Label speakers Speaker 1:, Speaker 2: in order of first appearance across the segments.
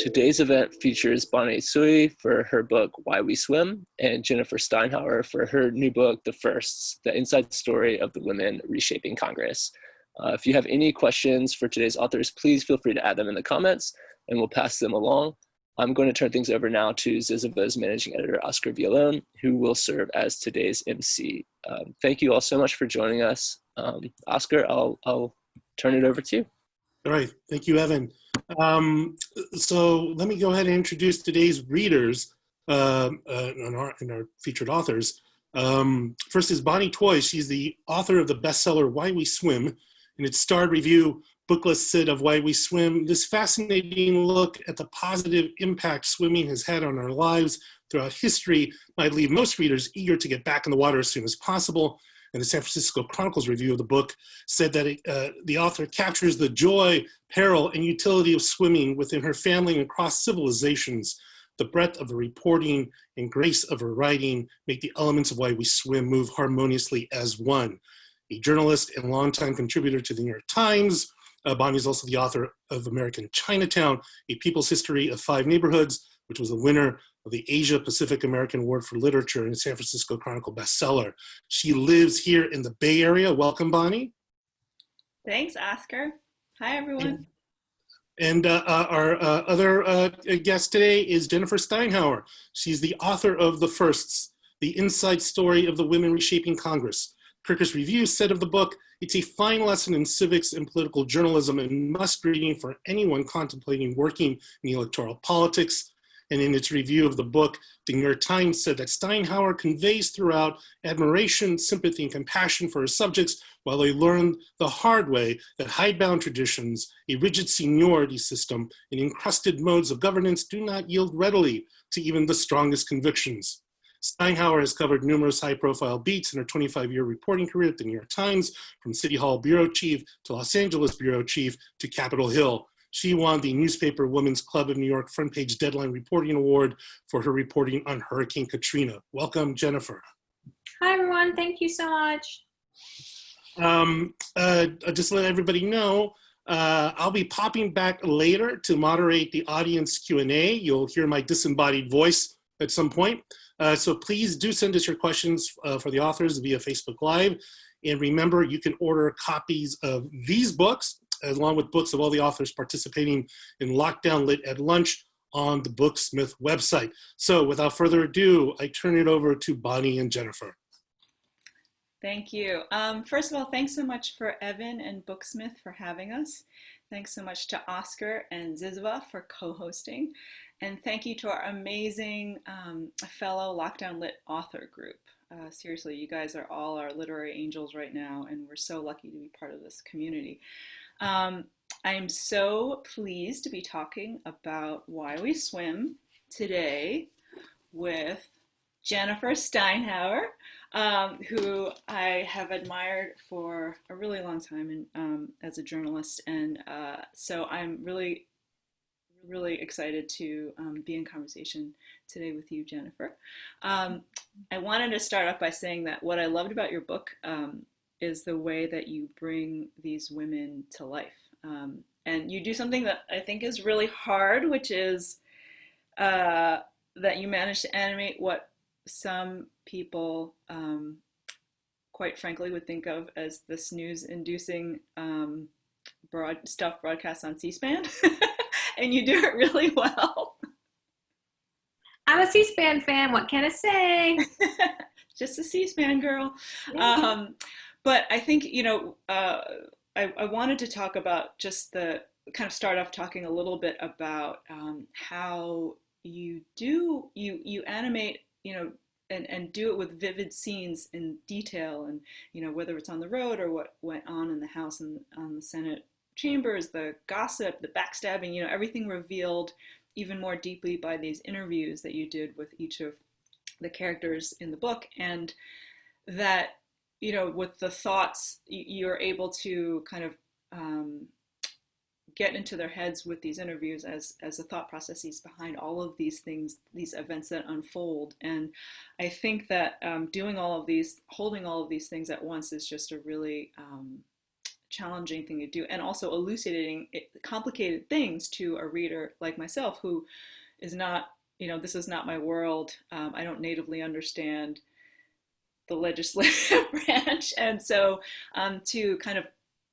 Speaker 1: Today's event features Bonnie Tsui for her book, Why We Swim, and Jennifer Steinhauer for her new book, The Firsts, The Inside Story of the Women Reshaping Congress. If you have any questions for today's authors, please feel free to add them in the comments and we'll pass them along. I'm going to turn things over now to Ziziva's managing editor, Oscar Villalone, who will serve as today's MC. Thank you all so much for joining us. Oscar, I'll turn it over to you.
Speaker 2: All right, thank you, Evan. So let me go ahead and introduce today's readers and our featured authors. First is Bonnie Tsui. She's the author of the bestseller Why We Swim, and its starred review book listed of Why We Swim. This fascinating look at the positive impact swimming has had on our lives throughout history might leave most readers eager to get back in the water as soon as possible. And the San Francisco Chronicle's review of the book said that the author captures the joy, peril, and utility of swimming within her family and across civilizations. The breadth of her reporting and grace of her writing make the elements of Why We Swim move harmoniously as one. A journalist and longtime contributor to the New York Times, Bonnie is also the author of American Chinatown, A People's History of Five Neighborhoods, which was the winner of the Asia Pacific American Award for Literature and a San Francisco Chronicle bestseller. She lives here in the Bay Area. Welcome, Bonnie.
Speaker 3: Thanks, Oscar. Hi, everyone.
Speaker 2: And our other guest today is Jennifer Steinhauer. She's the author of The Firsts, The Inside Story of the Women Reshaping Congress. Kirkus Review said of the book, it's a fine lesson in civics and political journalism and must reading for anyone contemplating working in the electoral politics. And in its review of the book, the New York Times said that Steinhauer conveys throughout admiration, sympathy, and compassion for her subjects while they learn the hard way that hidebound traditions, a rigid seniority system, and encrusted modes of governance do not yield readily to even the strongest convictions. Steinhauer has covered numerous high-profile beats in her 25-year reporting career at the New York Times, from City Hall bureau chief to Los Angeles bureau chief to Capitol Hill. She won the Newspaper Women's Club of New York Front Page Deadline Reporting Award for her reporting on Hurricane Katrina. Welcome, Jennifer.
Speaker 4: Hi, everyone. Thank you so much.
Speaker 2: Just to let everybody know, I'll be popping back later to moderate the audience Q&A. You'll hear my disembodied voice at some point. So please do send us your questions for the authors via Facebook Live. And remember, you can order copies of these books, along with books of all the authors participating in Lockdown Lit at Lunch on the Booksmith website. So without further ado, I turn it over to Bonnie and Jennifer.
Speaker 3: Thank you. First of all, thanks so much for Evan and Booksmith for having us. Thanks so much to Oscar and Ziziva for co-hosting. And thank you to our amazing fellow Lockdown Lit author group. Seriously, you guys are all our literary angels right now, and we're so lucky to be part of this community. I am so pleased to be talking about Why We Swim today with Jennifer Steinhauer, who I have admired for a really long time as a journalist. And so I'm really excited to be in conversation today with you, Jennifer. I wanted to start off by saying that what I loved about your book is the way that you bring these women to life. And you do something that I think is really hard, which is that you manage to animate what some people, quite frankly, would think of as the snooze-inducing stuff broadcast on C-SPAN. And you do it really well.
Speaker 4: I'm a C-SPAN fan. What can I say?
Speaker 3: Just a C-SPAN girl. But I think, I wanted to talk about just kind of start off talking a little bit about how you animate, and do it with vivid scenes in detail, and, whether it's on the road or what went on in the House and on the Senate chambers, the gossip, the backstabbing, everything revealed even more deeply by these interviews that you did with each of the characters in the book. And that, with the thoughts, you're able to kind of get into their heads with these interviews as the thought processes behind all of these things, these events that unfold. And I think that doing all of these, holding all of these things at once is just a really challenging thing to do, and also elucidating complicated things to a reader like myself, who is not, this is not my world. I don't natively understand the legislative branch. And so to kind of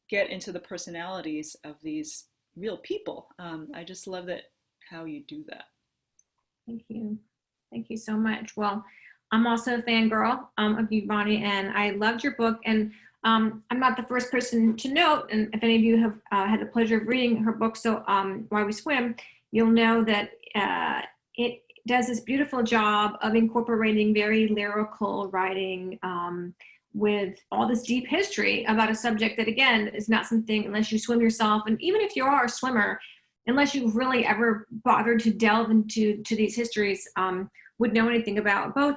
Speaker 3: get into the personalities of these real people, I just love how you do that.
Speaker 4: Thank you. Thank you so much. Well, I'm also a fangirl of you, Bonnie, and I loved your book. And I'm not the first person to note, and if any of you have had the pleasure of reading her book, so Why We Swim, you'll know that it does this beautiful job of incorporating very lyrical writing with all this deep history about a subject that, again, is not something, unless you swim yourself, and even if you are a swimmer, unless you've really ever bothered to delve into these histories, would know anything about, both,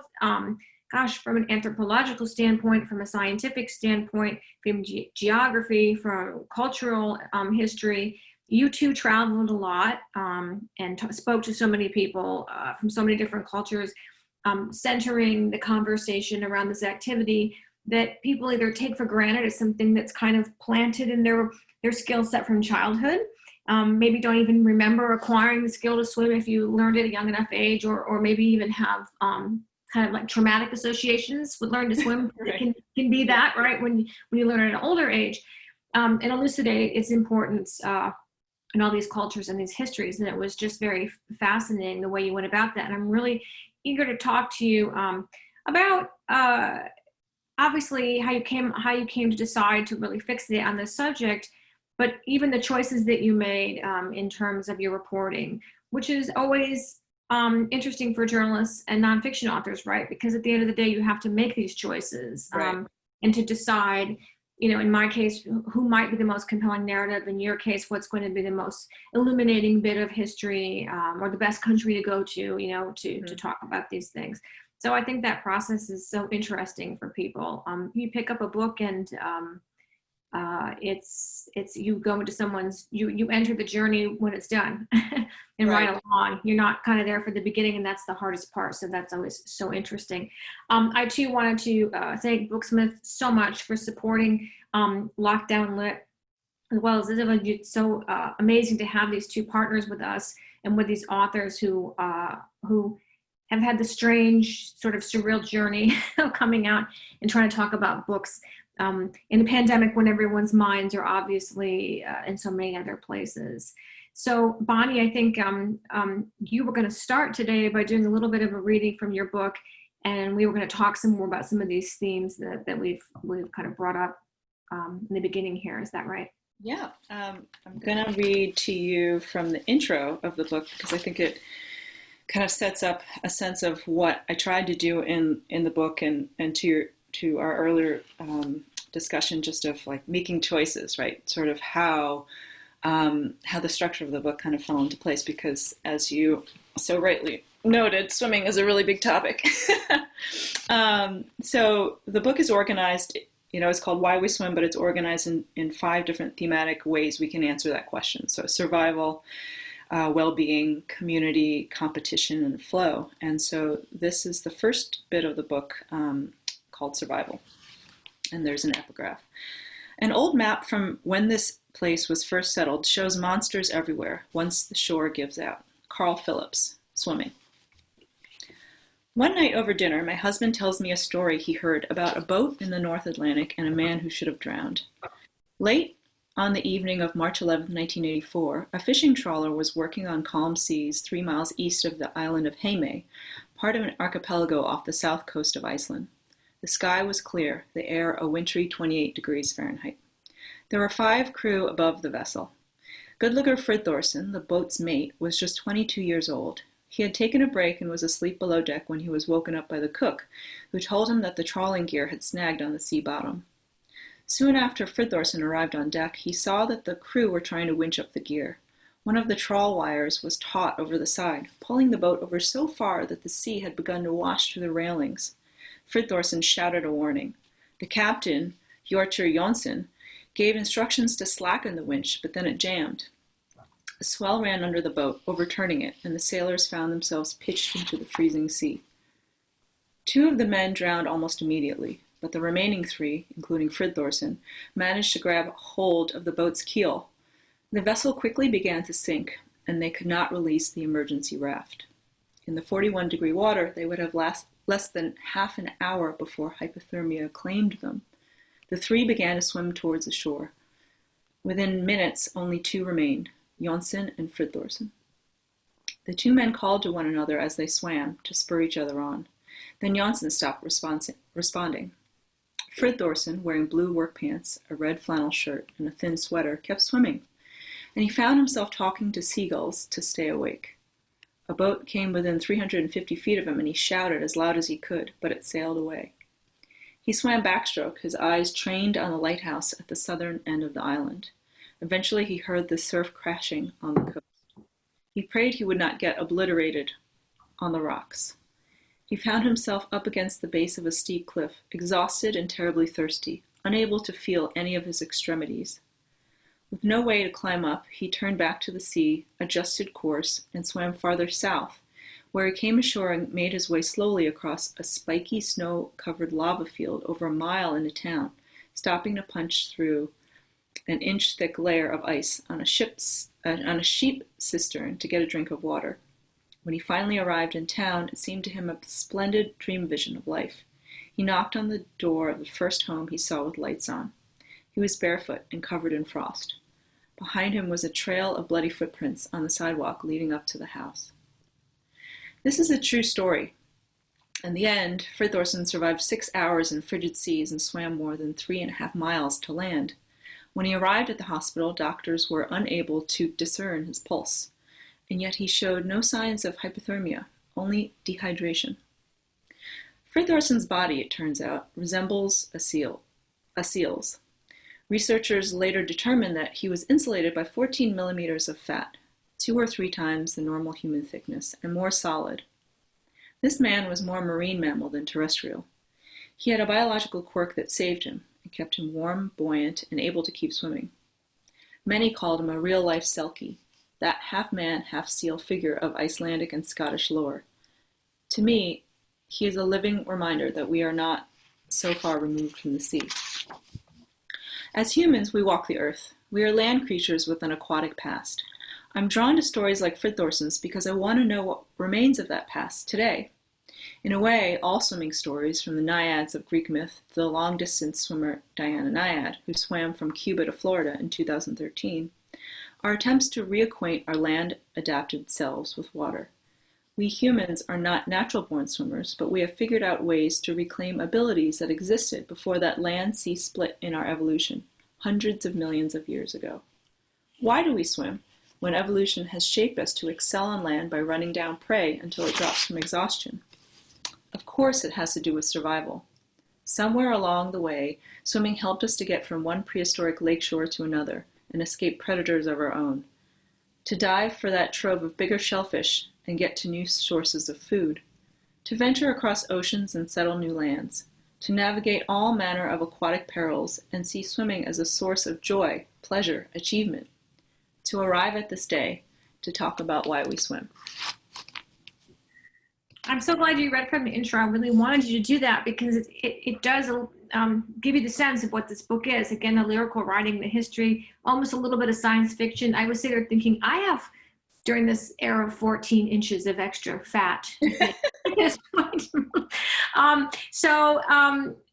Speaker 4: from an anthropological standpoint, from a scientific standpoint, from geography, from cultural history. You too traveled a lot and spoke to so many people from so many different cultures, centering the conversation around this activity that people either take for granted as something that's kind of planted in their skill set from childhood. Maybe don't even remember acquiring the skill to swim if you learned at a young enough age, or maybe even have kind of like traumatic associations with learning to swim. Right. It can be that, right, when you learn at an older age, and elucidate its importance in all these cultures and these histories. And it was just very fascinating the way you went about that. And I'm really eager to talk to you about obviously how you came to decide to really fixate on this subject, but even the choices that you made in terms of your reporting, which is always interesting for journalists and nonfiction authors, right? Because at the end of the day, you have to make these choices, right, and to decide, in my case, who might be the most compelling narrative. In your case, what's going to be the most illuminating bit of history, or the best country to go to, to talk about these things. So I think that process is so interesting for people. You pick up a book and it's you go into someone's, you enter the journey when it's done and right along. You're not kind of there for the beginning, and that's the hardest part. So that's always so interesting. I too wanted to thank Booksmith so much for supporting Lockdown Lit, as well as it's so amazing to have these two partners with us and with these authors who have had the strange sort of surreal journey of coming out and trying to talk about books in a pandemic when everyone's minds are obviously in so many other places. So Bonnie, I think you were going to start today by doing a little bit of a reading from your book, and we were going to talk some more about some of these themes that we've kind of brought up in the beginning here. Is that right?
Speaker 3: Yeah, I'm going to read to you from the intro of the book, because I think it kind of sets up a sense of what I tried to do in the book, and to our earlier discussion, just of like making choices, right? Sort of how the structure of the book kind of fell into place, because as you so rightly noted, swimming is a really big topic. So the book is organized, it's called Why We Swim, but it's organized in 5 different thematic ways we can answer that question. So survival, well-being, community, competition, and flow. And so this is the first bit of the book called Survival. And there's an epigraph. An old map from when this place was first settled shows monsters everywhere once the shore gives out. Carl Phillips, swimming. One night over dinner, my husband tells me a story he heard about a boat in the North Atlantic and a man who should have drowned. Late on the evening of March 11, 1984, a fishing trawler was working on calm seas 3 miles east of the island of Heimaey, part of an archipelago off the south coast of Iceland. The sky was clear, the air a wintry 28 degrees Fahrenheit. There were 5 crew above the vessel. Goodlugger Fridthorsen, the boat's mate, was just 22 years old. He had taken a break and was asleep below deck when he was woken up by the cook, who told him that the trawling gear had snagged on the sea bottom. Soon after Fridthorsen arrived on deck, he saw that the crew were trying to winch up the gear. One of the trawl wires was taut over the side, pulling the boat over so far that the sea had begun to wash through the railings. Fridthorsen shouted a warning. The captain, Hjortur Jonsson, gave instructions to slacken the winch, but then it jammed. A swell ran under the boat, overturning it, and the sailors found themselves pitched into the freezing sea. 2 of the men drowned almost immediately, but the remaining three, including Fridthorsen, managed to grab hold of the boat's keel. The vessel quickly began to sink, and they could not release the emergency raft. In the 41-degree water, they would have less than half an hour before hypothermia claimed them. The three began to swim towards the shore. Within minutes, only two remained, Janssen and Fridthorsen. The two men called to one another as they swam to spur each other on. Then Janssen stopped responding. Fridthorsen, wearing blue work pants, a red flannel shirt, and a thin sweater, kept swimming, and he found himself talking to seagulls to stay awake. A boat came within 350 feet of him, and he shouted as loud as he could, but it sailed away. He swam backstroke, his eyes trained on the lighthouse at the southern end of the island. Eventually he heard the surf crashing on the coast. He prayed he would not get obliterated on the rocks. He found himself up against the base of a steep cliff, exhausted and terribly thirsty, unable to feel any of his extremities. With no way to climb up, he turned back to the sea, adjusted course, and swam farther south, where he came ashore and made his way slowly across a spiky, snow-covered lava field over a mile into town, stopping to punch through an inch-thick layer of ice on a sheep cistern to get a drink of water. When he finally arrived in town, it seemed to him a splendid dream vision of life. He knocked on the door of the first home he saw with lights on. He was barefoot and covered in frost. Behind him was a trail of bloody footprints on the sidewalk leading up to the house. This is a true story. In the end, Fridthorsen survived 6 hours in frigid seas and swam more than 3.5 miles to land. When he arrived at the hospital, doctors were unable to discern his pulse, and yet he showed no signs of hypothermia, only dehydration. Fridthorsen's body, it turns out, resembles a seal's. Researchers later determined that he was insulated by 14 millimeters of fat, 2 or 3 times the normal human thickness, and more solid. This man was more marine mammal than terrestrial. He had a biological quirk that saved him and kept him warm, buoyant, and able to keep swimming. Many called him a real-life selkie, that half-man, half-seal figure of Icelandic and Scottish lore. To me, he is a living reminder that we are not so far removed from the sea. As humans, we walk the earth. We are land creatures with an aquatic past. I'm drawn to stories like Fridthorsen's because I want to know what remains of that past today. In a way, all swimming stories, from the naiads of Greek myth to the long-distance swimmer Diana Naiad, who swam from Cuba to Florida in 2013, are attempts to reacquaint our land-adapted selves with water. We humans are not natural-born swimmers, but we have figured out ways to reclaim abilities that existed before that land-sea split in our evolution, hundreds of millions of years ago. Why do we swim, when evolution has shaped us to excel on land by running down prey until it drops from exhaustion? Of course it has to do with survival. Somewhere along the way, swimming helped us to get from one prehistoric lakeshore to another and escape predators of our own, to dive for that trove of bigger shellfish and get to new sources of food, to venture across oceans and settle new lands, to navigate all manner of aquatic perils and see swimming as a source of joy, pleasure, achievement, to arrive at this day to talk about why we swim.
Speaker 4: I'm so glad you read from the intro. I really wanted you to do that because it does give you the sense of what this book is. Again, the lyrical writing, the history, almost a little bit of science fiction. I was sitting there thinking, I have, during this era, 14 inches of extra fat at this point.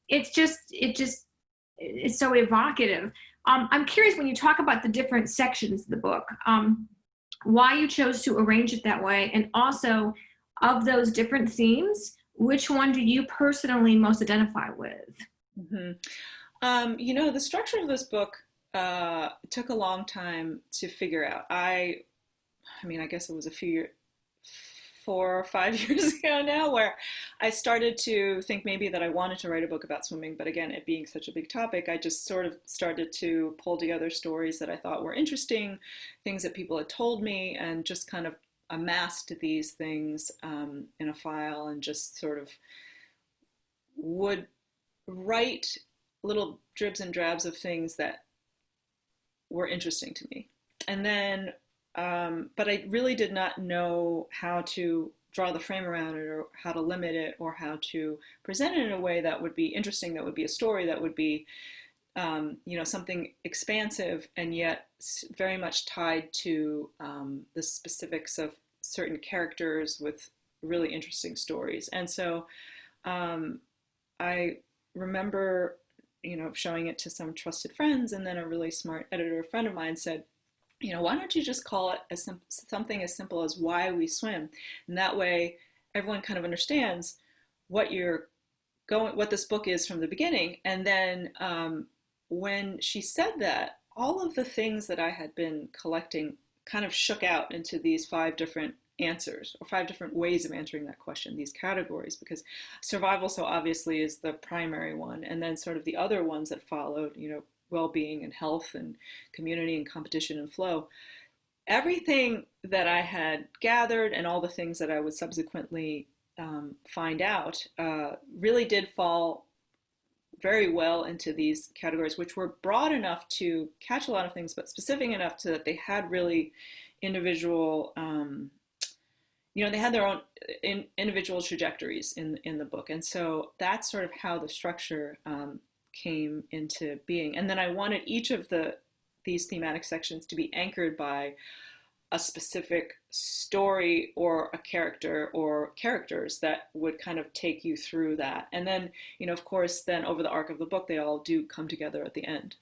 Speaker 4: It's so evocative. I'm curious, when you talk about the different sections of the book, why you chose to arrange it that way, and also, of those different themes, which one do you personally most identify with?
Speaker 3: Mm-hmm. The structure of this book took a long time to figure out. I guess it was 4 or 5 years ago now, where I started to think maybe that I wanted to write a book about swimming, but again, it being such a big topic, I just sort of started to pull together stories that I thought were interesting, things that people had told me, and just kind of amassed these things in a file, and just sort of would write little dribs and drabs of things that were interesting to me. And then, but I really did not know how to draw the frame around it, or how to limit it, or how to present it in a way that would be interesting, that would be a story, that would be something expansive and yet very much tied to the specifics of certain characters with really interesting stories. And so I remember, showing it to some trusted friends, and then a really smart editor friend of mine said, why don't you just call it something as simple as Why We Swim? And that way everyone kind of understands what this book is from the beginning. And then when she said that, all of the things that I had been collecting kind of shook out into these 5 different answers, or 5 different ways of answering that question, these categories, because survival so obviously is the primary one, and then sort of the other ones that followed, well-being and health and community and competition and flow. Everything that I had gathered and all the things that I would subsequently find out really did fall very well into these categories, which were broad enough to catch a lot of things, but specific enough so that they had really individual, they had their own individual trajectories in the book. And so that's sort of how the structure came into being. And then I wanted each of these thematic sections to be anchored by a specific story or a character or characters that would kind of take you through that. And then, of course, then over the arc of the book, they all do come together at the end.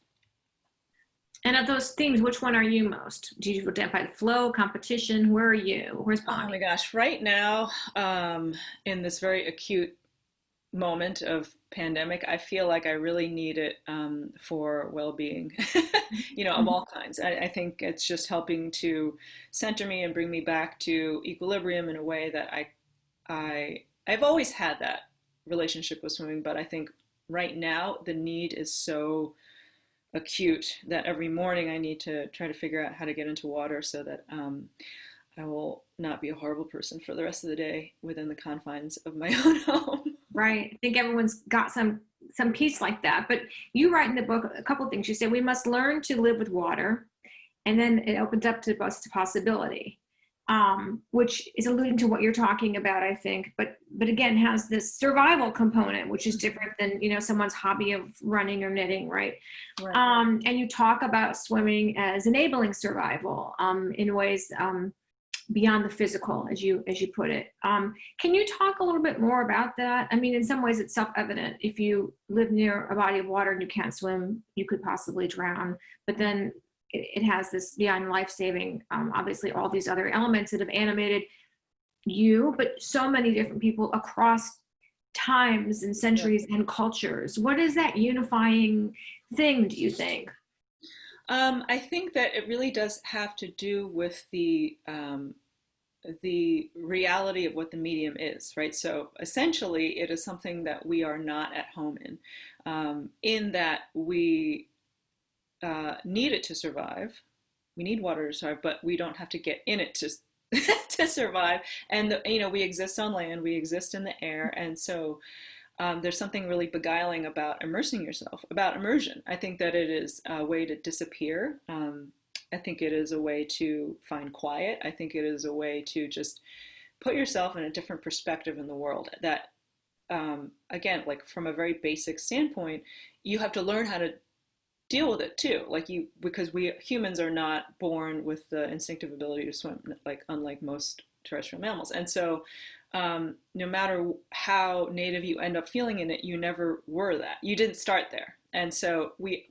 Speaker 4: And of those themes, which one are you most? Do you identify the flow, competition? Where are you? Where's Bonnie?
Speaker 3: Oh my gosh, right now, in this very acute moment of pandemic, I feel like I really need it for well-being, of all kinds. I think it's just helping to center me and bring me back to equilibrium in a way that I've always had that relationship with swimming, but I think right now the need is so acute that every morning I need to try to figure out how to get into water so that I will not be a horrible person for the rest of the day within the confines of my own home.
Speaker 4: Right. I think everyone's got some piece like that. But you write in the book a couple of things. You say we must learn to live with water, and then it opens up to us to possibility, which is alluding to what you're talking about, I think. But again, has this survival component, which is different than someone's hobby of running or knitting, right?
Speaker 3: Right.
Speaker 4: And you talk about swimming as enabling survival in ways beyond the physical, as you put it. Can you talk a little bit more about that? I mean, in some ways it's self-evident. If you live near a body of water and you can't swim, you could possibly drown. But then it has this beyond life-saving, obviously all these other elements that have animated you, but so many different people across times and centuries and cultures. What is that unifying thing, do you think?
Speaker 3: I think that it really does have to do with the reality of what the medium is, right? So essentially, it is something that we are not at home in that we need it to survive. We need water to survive, but we don't have to get in it to to survive. And we exist on land, we exist in the air, and so. There's something really beguiling about immersing yourself, about immersion. I think that it is a way to disappear. I think it is a way to find quiet. I think it is a way to just put yourself in a different perspective in the world that, again, like from a very basic standpoint, you have to learn how to deal with it too. Because we humans are not born with the instinctive ability to swim, unlike most terrestrial mammals. And so, no matter how native you end up feeling in it, you never were that. You didn't start there. And so we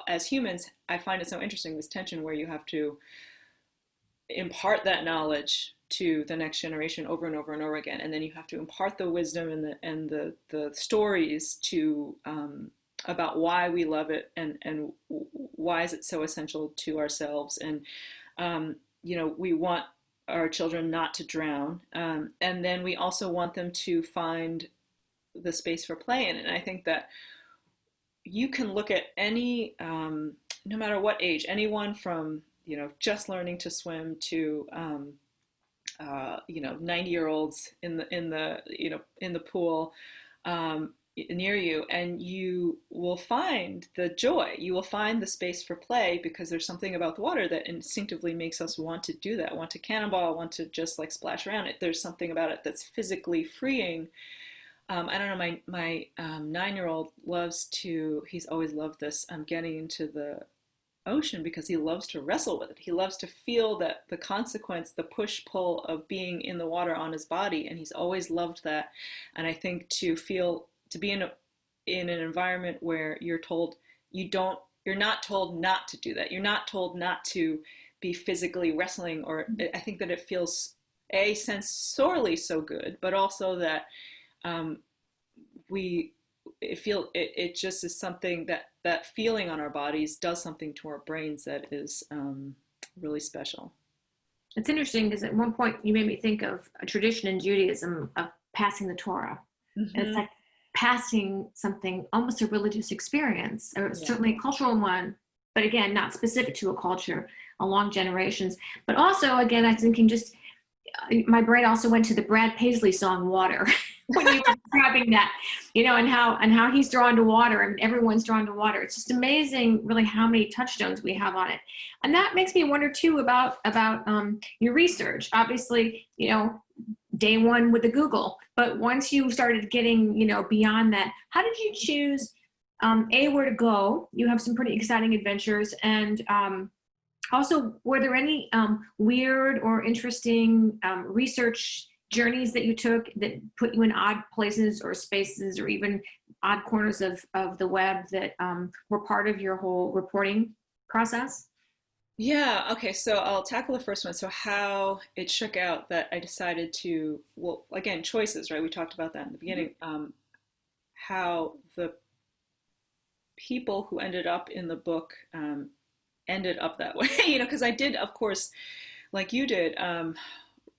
Speaker 3: as humans, I find it so interesting, this tension where you have to impart that knowledge to the next generation over and over and over again. And then you have to impart the wisdom and the stories to, about why we love it and why is it so essential to ourselves. And, we want our children not to drown. And then we also want them to find the space for play in it. And I think that you can look at any, no matter what age, anyone from, just learning to swim to, 90-year-olds in the pool, near you, and you will find the joy, you will find the space for play, because there's something about the water that instinctively makes us want to do that, want to cannonball, want to just like splash around it. There's something about it that's physically freeing. I don't know, my 9-year-old loves to, he's always loved this, getting into the ocean, because he loves to wrestle with it. He loves to feel that the consequence, the push pull of being in the water on his body, and he's always loved that. And I think to be in an environment where you're told you're not told not to do that. You're not told not to be physically wrestling, or I think that it feels sensorily so good, but also that it just is something that feeling on our bodies does something to our brains that is really special.
Speaker 4: It's interesting because at one point you made me think of a tradition in Judaism of passing the Torah. Mm-hmm. And it's like passing something, almost a religious experience, or certainly a cultural one, but again, not specific to a culture, along generations. But also, again, I'm thinking my brain also went to the Brad Paisley song "Water" when you were describing that, and how he's drawn to water, and everyone's drawn to water. It's just amazing, really, how many touchstones we have on it, and that makes me wonder too about your research. Obviously, day one with the Google, but once you started getting beyond that, how did you choose where to go? You have some pretty exciting adventures, and also, were there any weird or interesting research journeys that you took that put you in odd places or spaces, or even odd corners of the web that were part of your whole reporting process?
Speaker 3: Yeah, okay, so I'll tackle the first one. So how it shook out that I decided to, well, again, choices, right? We talked about that in the beginning. How the people who ended up in the book ended up that way, because I did, of course, like you did,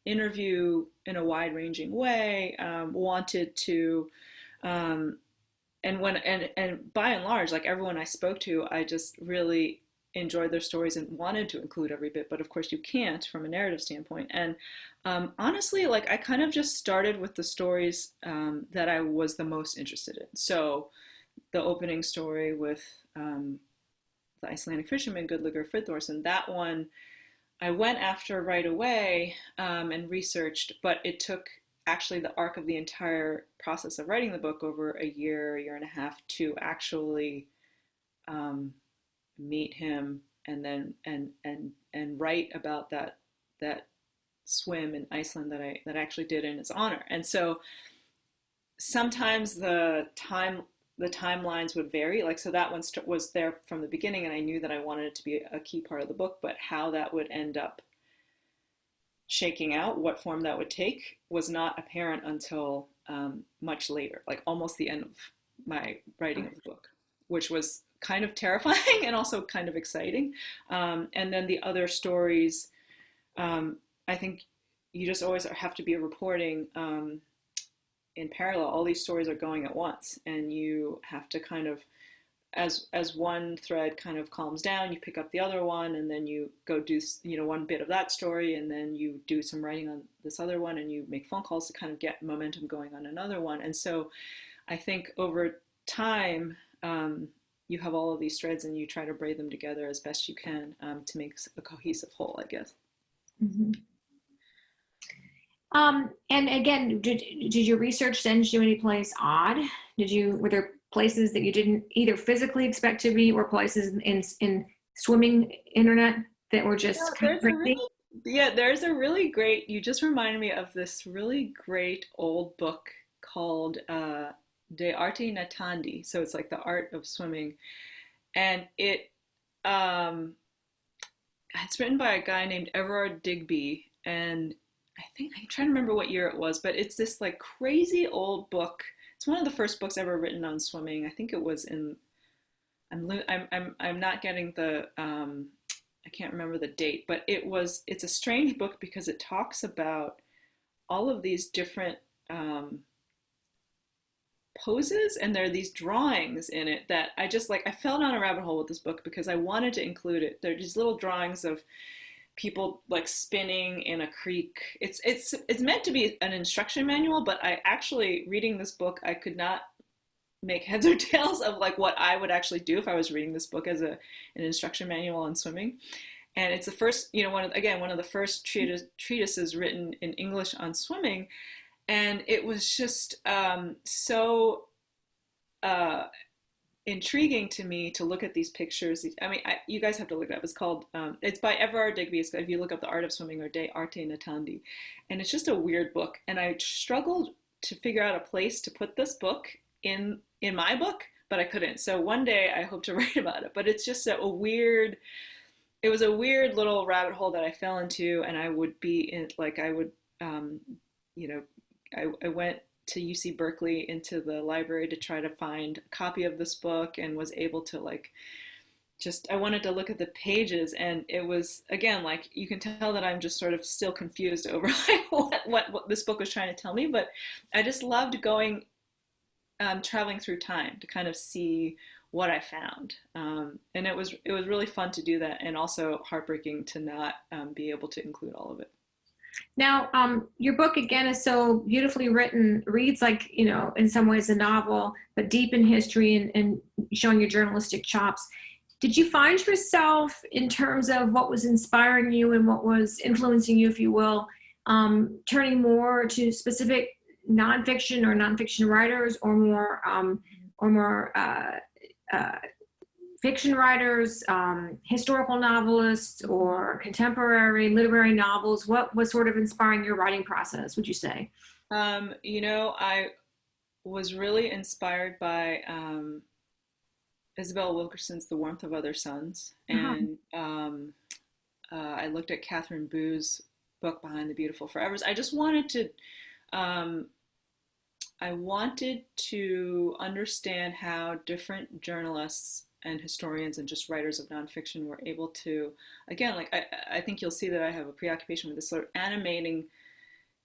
Speaker 3: interview in a wide-ranging way, wanted to, and by and large, like everyone I spoke to, I just really enjoyed their stories and wanted to include every bit, but of course you can't from a narrative standpoint. And honestly, like I kind of just started with the stories that I was the most interested in. So the opening story with the Icelandic fisherman Gudliger Friðþórsson, that one I went after right away and researched, but it took actually the arc of the entire process of writing the book over a year and a half to actually meet him and then and write about that swim in Iceland that I actually did in his honor. And so sometimes the timelines would vary, like, so that one was there from the beginning, and I knew that I wanted it to be a key part of the book, but how that would end up shaking out, what form that would take, was not apparent until much later, like almost the end of my writing of the book, which was kind of terrifying and also kind of exciting. And then the other stories, I think you just always have to be reporting in parallel. All these stories are going at once, and you have to kind of, as one thread kind of calms down, you pick up the other one, and then you go do one bit of that story, and then you do some writing on this other one, and you make phone calls to kind of get momentum going on another one. And so I think over time you have all of these threads, and you try to braid them together as best you can to make a cohesive whole, I guess.
Speaker 4: Mm-hmm. And again, did your research send you any place odd? Were there places that you didn't either physically expect to be, or places in swimming internet that were just kind of crazy?
Speaker 3: There's a really great, you just reminded me of this really great old book called De Arte Natandi. So it's like the art of swimming. And it's written by a guy named Everard Digby, and I think I'm trying to remember what year it was, but it's this like crazy old book. It's one of the first books ever written on swimming. I think it was in, I'm not getting the, I can't remember the date, but it's a strange book because it talks about all of these different poses, and there are these drawings in it that I just I fell down a rabbit hole with this book because I wanted to include it. There are these little drawings of people like spinning in a creek. It's meant to be an instruction manual, but I actually, reading this book, I could not make heads or tails of like what I would actually do if I was reading this book as an instruction manual on swimming. And it's the first, one of the first treatises written in English on swimming. And it was just so intriguing to me to look at these pictures. I mean, you guys have to look it up. It's called, it's by Everard Digby. It's, if you look up The Art of Swimming or De Arte Natandi. And it's just a weird book. And I struggled to figure out a place to put this book in my book, but I couldn't. So one day I hope to write about it. But it's just it was a weird little rabbit hole that I fell into, and I would be in, like, I would, I went to UC Berkeley into the library to try to find a copy of this book, and was able to I wanted to look at the pages, and it was, again, like, you can tell that I'm just sort of still confused over what this book was trying to tell me, but I just loved going, traveling through time to kind of see what I found. And it was really fun to do that, and also heartbreaking to not be able to include all of it.
Speaker 4: Now, your book, again, is so beautifully written, reads like, in some ways a novel, but deep in history and showing your journalistic chops. Did you find yourself, in terms of what was inspiring you and what was influencing you, if you will, turning more to specific nonfiction or nonfiction writers, or more fiction writers, historical novelists, or contemporary literary novels? What was sort of inspiring your writing process, would you say?
Speaker 3: I was really inspired by Isabel Wilkerson's The Warmth of Other Suns. And I looked at Catherine Boo's book Behind the Beautiful Forevers. I just wanted to, understand how different journalists and historians and just writers of nonfiction were able to, again, like, I think you'll see that I have a preoccupation with this sort of animating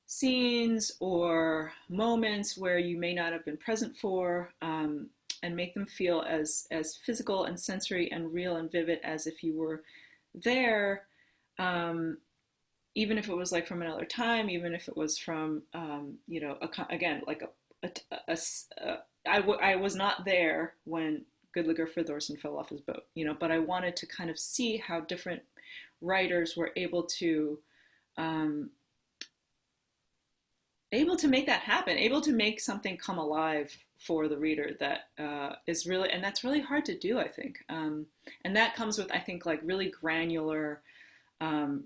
Speaker 3: scenes or moments where you may not have been present for, and make them feel as physical and sensory and real and vivid as if you were there, even if it was like from another time, even if it was from, again, like I was not there when Goodliger Fridthorson fell off his boat, but I wanted to kind of see how different writers were able to make that happen, able to make something come alive for the reader that is really, and that's really hard to do, I think. And that comes with, I think, like, really granular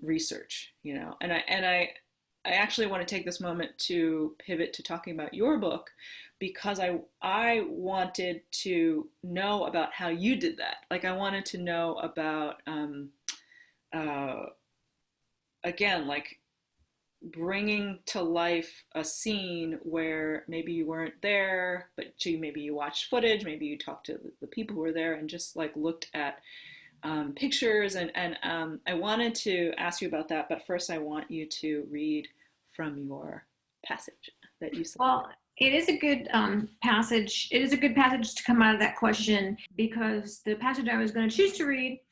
Speaker 3: research, and I actually want to take this moment to pivot to talking about your book, because I wanted to know about how you did that. Like, I wanted to know about, again, like, bringing to life a scene where maybe you weren't there, but maybe you watched footage, maybe you talked to the people who were there, and just like looked at pictures. And I wanted to ask you about that, but first I want you to read from your passage that you said.
Speaker 4: Well, it is a good passage. It is a good passage to come out of that question, because the passage I was going to choose to read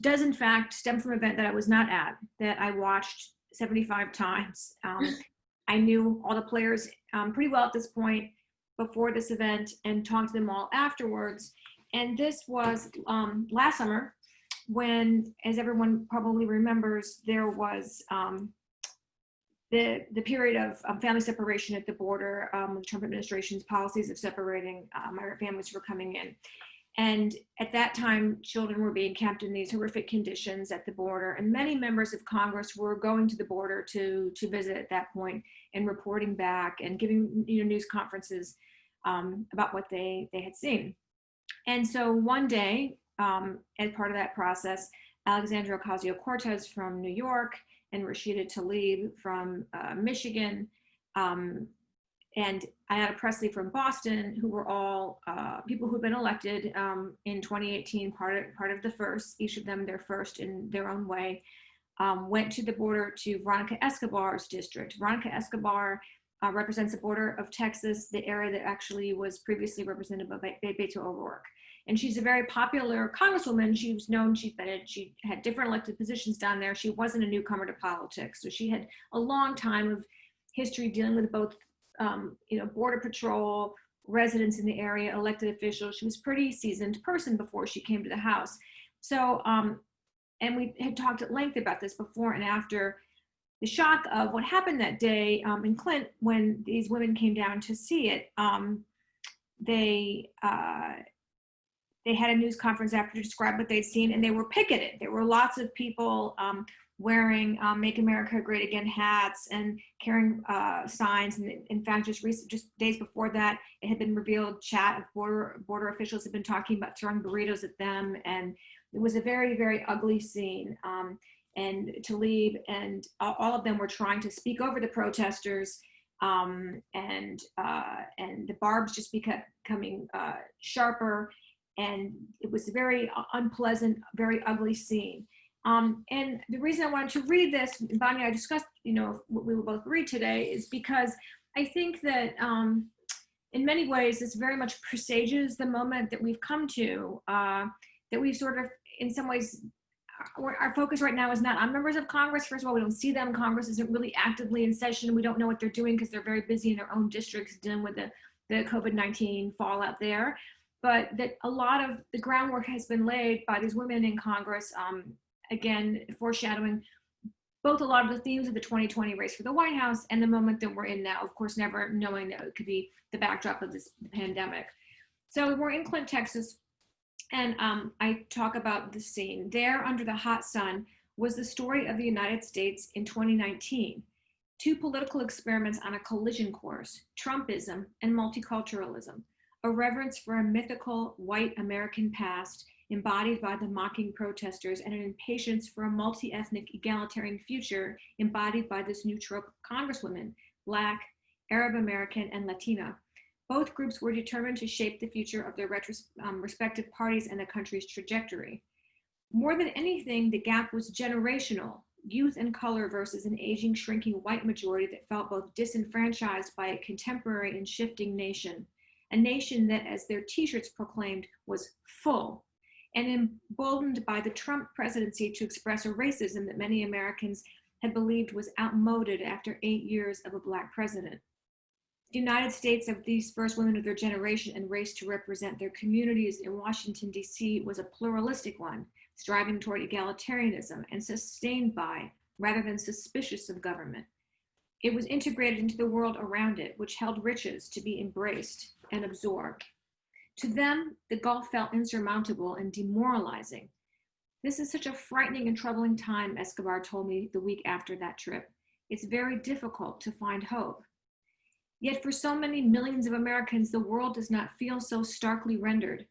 Speaker 4: does in fact stem from an event that I was not at, that I watched 75 times. I knew all the players pretty well at this point before this event, and talked to them all afterwards. And this was last summer, when, as everyone probably remembers, there was the period of family separation at the border, the Trump administration's policies of separating migrant families who were coming in. And at that time, children were being kept in these horrific conditions at the border, and many members of Congress were going to the border to visit at that point, and reporting back and giving news conferences about what they had seen. And so one day, as part of that process, Alexandria Ocasio-Cortez from New York and Rashida Tlaib from Michigan, and Ayanna Pressley from Boston, who were all people who'd been elected in 2018, part of the first, each of them their first in their own way, went to the border to Veronica Escobar's district. Veronica Escobar represents the border of Texas, the area that actually was previously represented by Beto O'Rourke. And she's a very popular congresswoman. She was known, she had different elected positions down there. She wasn't a newcomer to politics. So she had a long time of history dealing with both Border Patrol, residents in the area, elected officials. She was a pretty seasoned person before she came to the House. So, and we had talked at length about this before and after the shock of what happened that day in Clint when these women came down to see it. They had a news conference after to describe what they'd seen, and they were picketed. There were lots of people wearing Make America Great Again hats and carrying signs. And in fact, just days before that, it had been revealed chat of border officials had been talking about throwing burritos at them. And it was a very, very ugly scene. And Tlaib and all of them were trying to speak over the protesters. And the barbs just becoming sharper. And it was a very unpleasant, very ugly scene. And the reason I wanted to read this, Bonnie and I discussed, what we will both read today, is because I think that in many ways, this very much presages the moment that we've come to, that we've sort of, in some ways, our focus right now is not on members of Congress. First of all, we don't see them. Congress isn't really actively in session. We don't know what they're doing because they're very busy in their own districts dealing with the COVID-19 fallout there. But that a lot of the groundwork has been laid by these women in Congress, again, foreshadowing both a lot of the themes of the 2020 race for the White House and the moment that we're in now, of course, never knowing that it could be the backdrop of the pandemic. So we're in Clint, Texas, and I talk about the scene. There, under the hot sun, was the story of the United States in 2019. Two political experiments on a collision course, Trumpism and multiculturalism, a reverence for a mythical white American past embodied by the mocking protesters, and an impatience for a multi-ethnic egalitarian future embodied by this new trope of Congresswomen, Black, Arab American, and Latina. Both groups were determined to shape the future of their respective parties and the country's trajectory. More than anything, the gap was generational, youth and color versus an aging, shrinking white majority that felt both disenfranchised by a contemporary and shifting nation, a nation that, as their t-shirts proclaimed, was full, and emboldened by the Trump presidency to express a racism that many Americans had believed was outmoded after 8 years of a Black president. The United States of these first women of their generation and race to represent their communities in Washington, D.C. was a pluralistic one, striving toward egalitarianism and sustained by, rather than suspicious of government. It was integrated into the world around it, which held riches to be embraced and absorbed. To them, the gulf felt insurmountable and demoralizing. This is such a frightening and troubling time, Escobar told me the week after that trip. It's very difficult to find hope. Yet for so many millions of Americans, the world does not feel so starkly rendered.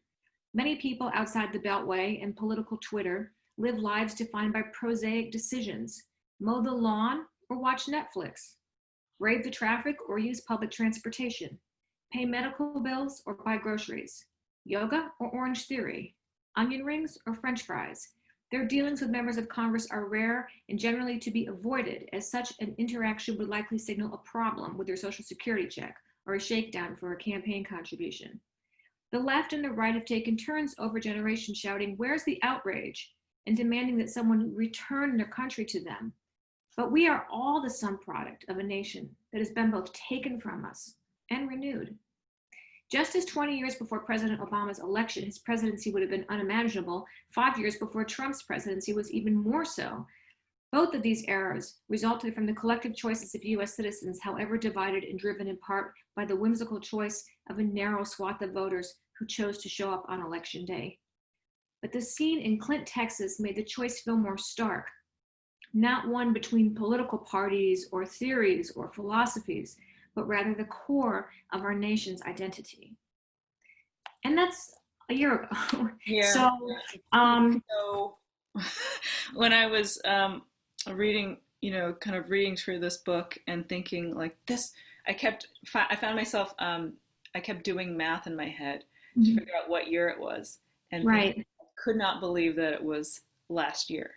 Speaker 4: Many people outside the Beltway and political Twitter live lives defined by prosaic decisions: mow the lawn or watch Netflix, brave the traffic or use public transportation, pay medical bills or buy groceries, yoga or Orange Theory, onion rings or French fries. Their dealings with members of Congress are rare and generally to be avoided, as such an interaction would likely signal a problem with their Social Security check or a shakedown for a campaign contribution. The left and the right have taken turns over generations shouting, "Where's the outrage?" and demanding that someone return their country to them. But we are all the sum product of a nation that has been both taken from us and renewed. Just as 20 years before President Obama's election, his presidency would have been unimaginable, 5 years before Trump's presidency was even more so. Both of these eras resulted from the collective choices of US citizens, however divided and driven in part by the whimsical choice of a narrow swath of voters who chose to show up on election day. But the scene in Clint, Texas made the choice feel more stark, not one between political parties or theories or philosophies, but rather the core of our nation's identity. And that's a year ago.
Speaker 3: Yeah.
Speaker 4: So,
Speaker 3: when I was reading, kind of reading through this book and thinking like this, I found myself, I kept doing math in my head to figure out what year it was. And
Speaker 4: right.
Speaker 3: I could not believe that it was last year.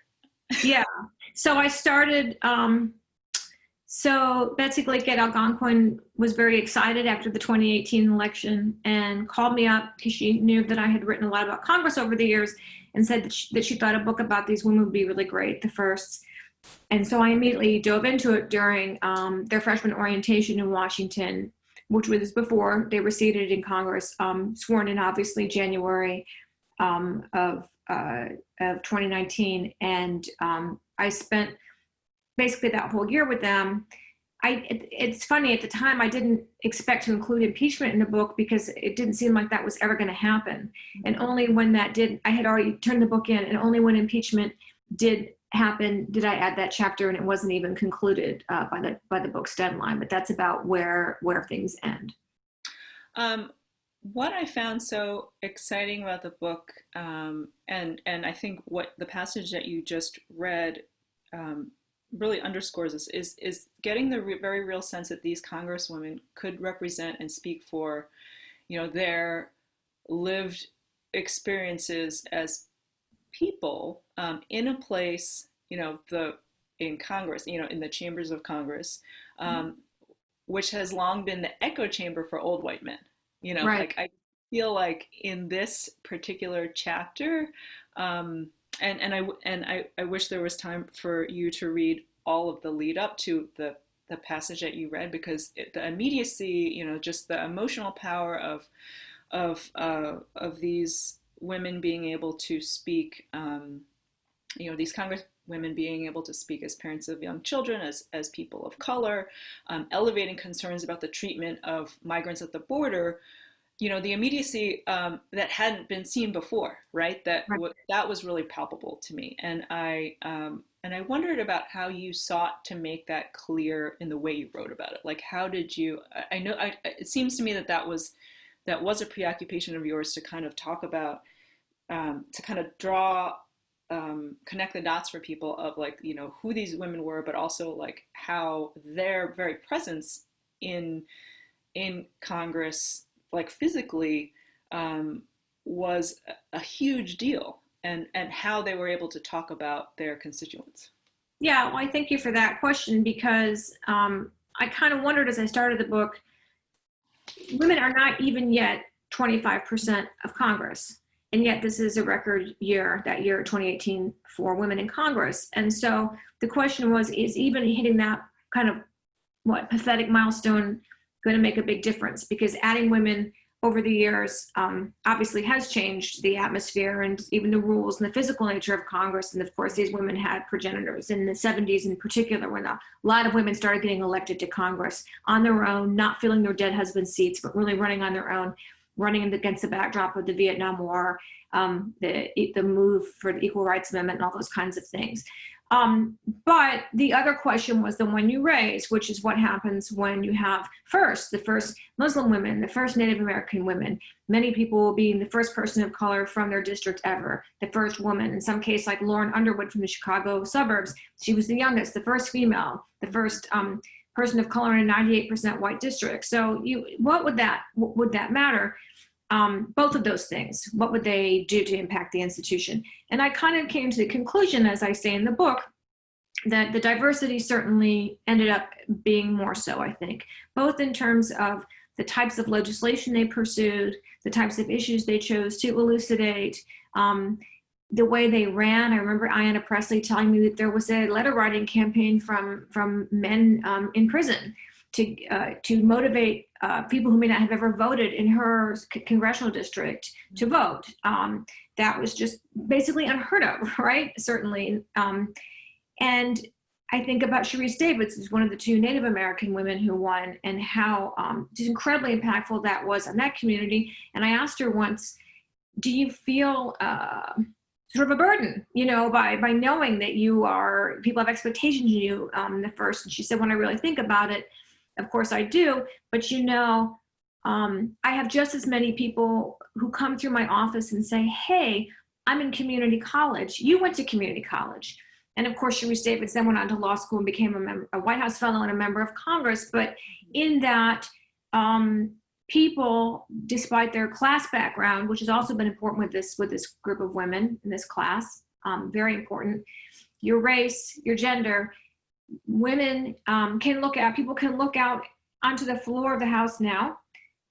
Speaker 4: Yeah. So I started, so Betsy Glickett Algonquin was very excited after the 2018 election and called me up because she knew that I had written a lot about Congress over the years and said that she thought a book about these women would be really great, the firsts. And so I immediately dove into it during their freshman orientation in Washington, which was before they were seated in Congress, sworn in obviously January of 2019. And I spent basically that whole year with them. It's funny, at the time, I didn't expect to include impeachment in the book because it didn't seem like that was ever going to happen. And only when that did, I had already turned the book in, and only when impeachment did happen did I add that chapter, and it wasn't even concluded by the book's deadline. But that's about where things end.
Speaker 3: What I found so exciting about the book, and I think what the passage that you just read really underscores this, is getting the very real sense that these congresswomen could represent and speak for, their lived experiences as people in a place, in Congress, in the chambers of Congress, which has long been the echo chamber for old white men.
Speaker 4: Right.
Speaker 3: Like I feel like in this particular chapter, and I wish there was time for you to read all of the lead up to the passage that you read, because the immediacy, just the emotional power of these women being able to speak, these Congress women being able to speak as parents of young children, as people of color, elevating concerns about the treatment of migrants at the border, the immediacy that hadn't been seen before, right? That was really palpable to me. And I wondered about how you sought to make that clear in the way you wrote about it. Like, how did you, it seems to me that was a preoccupation of yours to kind of talk about, to kind of draw, connect the dots for people of who these women were, but also like how their very presence in Congress, like physically, was a huge deal, and how they were able to talk about their constituents.
Speaker 4: Yeah, well, I thank you for that question, because I kind of wondered as I started the book, women are not even yet 25% of Congress. And yet this is a record year, that year 2018, for women in Congress. And so the question was, is even hitting that kind of pathetic milestone going to make a big difference? Because adding women over the years obviously has changed the atmosphere and even the rules and the physical nature of Congress. And of course, these women had progenitors in the 70s in particular, when a lot of women started getting elected to Congress on their own, not filling their dead husband's seats, but really running on their own, running against the backdrop of the Vietnam War, the move for the Equal Rights Amendment, and all those kinds of things. But the other question was the one you raised, which is what happens when you have the first Muslim women, the first Native American women, many people being the first person of color from their district ever, the first woman, in some case like Lauren Underwood from the Chicago suburbs. She was the youngest, the first female, the first person of color in a 98% white district. So what would that matter? Both of those things, what would they do to impact the institution? And I kind of came to the conclusion, as I say in the book, that the diversity certainly ended up being more so, I think, both in terms of the types of legislation they pursued, the types of issues they chose to elucidate, the way they ran. I remember Ayanna Pressley telling me that there was a letter writing campaign from men in prison to motivate people who may not have ever voted in her congressional district to vote. That was just basically unheard of, right? Certainly. And I think about Sharice Davids, who's one of the two Native American women who won, and how just incredibly impactful that was on that community. And I asked her once, do you feel sort of a burden, by knowing that people have expectations of you the first? And she said, when I really think about it, of course I do, but I have just as many people who come through my office and say, hey, I'm in community college. You went to community college. And of course, Sharice Davids then went on to law school and became a White House fellow and a member of Congress. But in that, people, despite their class background, which has also been important with this group of women in this class, very important, your race, your gender, women people can look out onto the floor of the House now,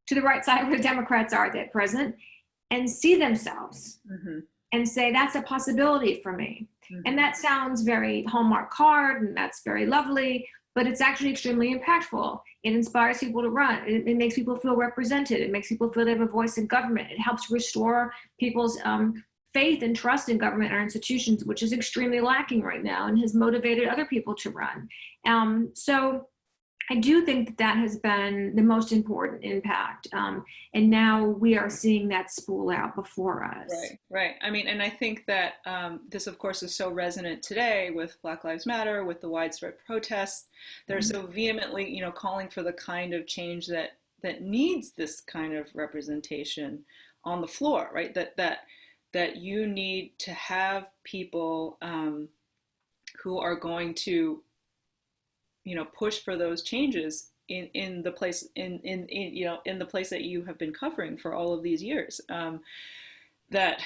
Speaker 4: to the right side where the Democrats are at present, and see themselves and say, that's a possibility for me. And that sounds very Hallmark card, and that's very lovely, but it's actually extremely impactful. It inspires people to run. It makes people feel represented. It makes people feel they have a voice in government. It helps restore people's faith and trust in government and our institutions, which is extremely lacking right now and has motivated other people to run. So I do think that that has been the most important impact. And now we are seeing that spool out before us.
Speaker 3: Right, right. I mean, and I think that this, of course, is so resonant today with Black Lives Matter, with the widespread protests. They're so vehemently, you know, calling for the kind of change that needs this kind of representation on the floor, right? That you need to have people who are going to, you know, push for those changes in the place in you know, in the place that you have been covering for all of these years. That,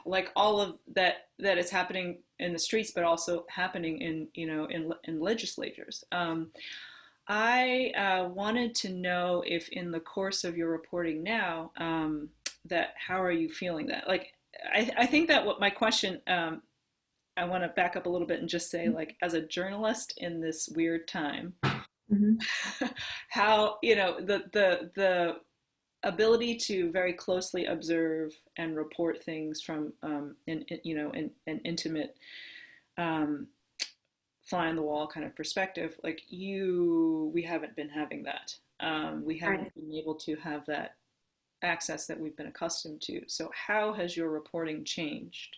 Speaker 3: like, all of that is happening in the streets, but also happening in, you know, in legislatures. I wanted to know if in the course of your reporting now, that how are you feeling that? Like, I think that what my question, I want to back up a little bit and just say, like, as a journalist in this weird time, how, you know, the ability to very closely observe and report things from you know, an intimate fly on the wall kind of perspective, like we haven't been having that. We haven't been able to have that access that we've been accustomed to. So how has your reporting changed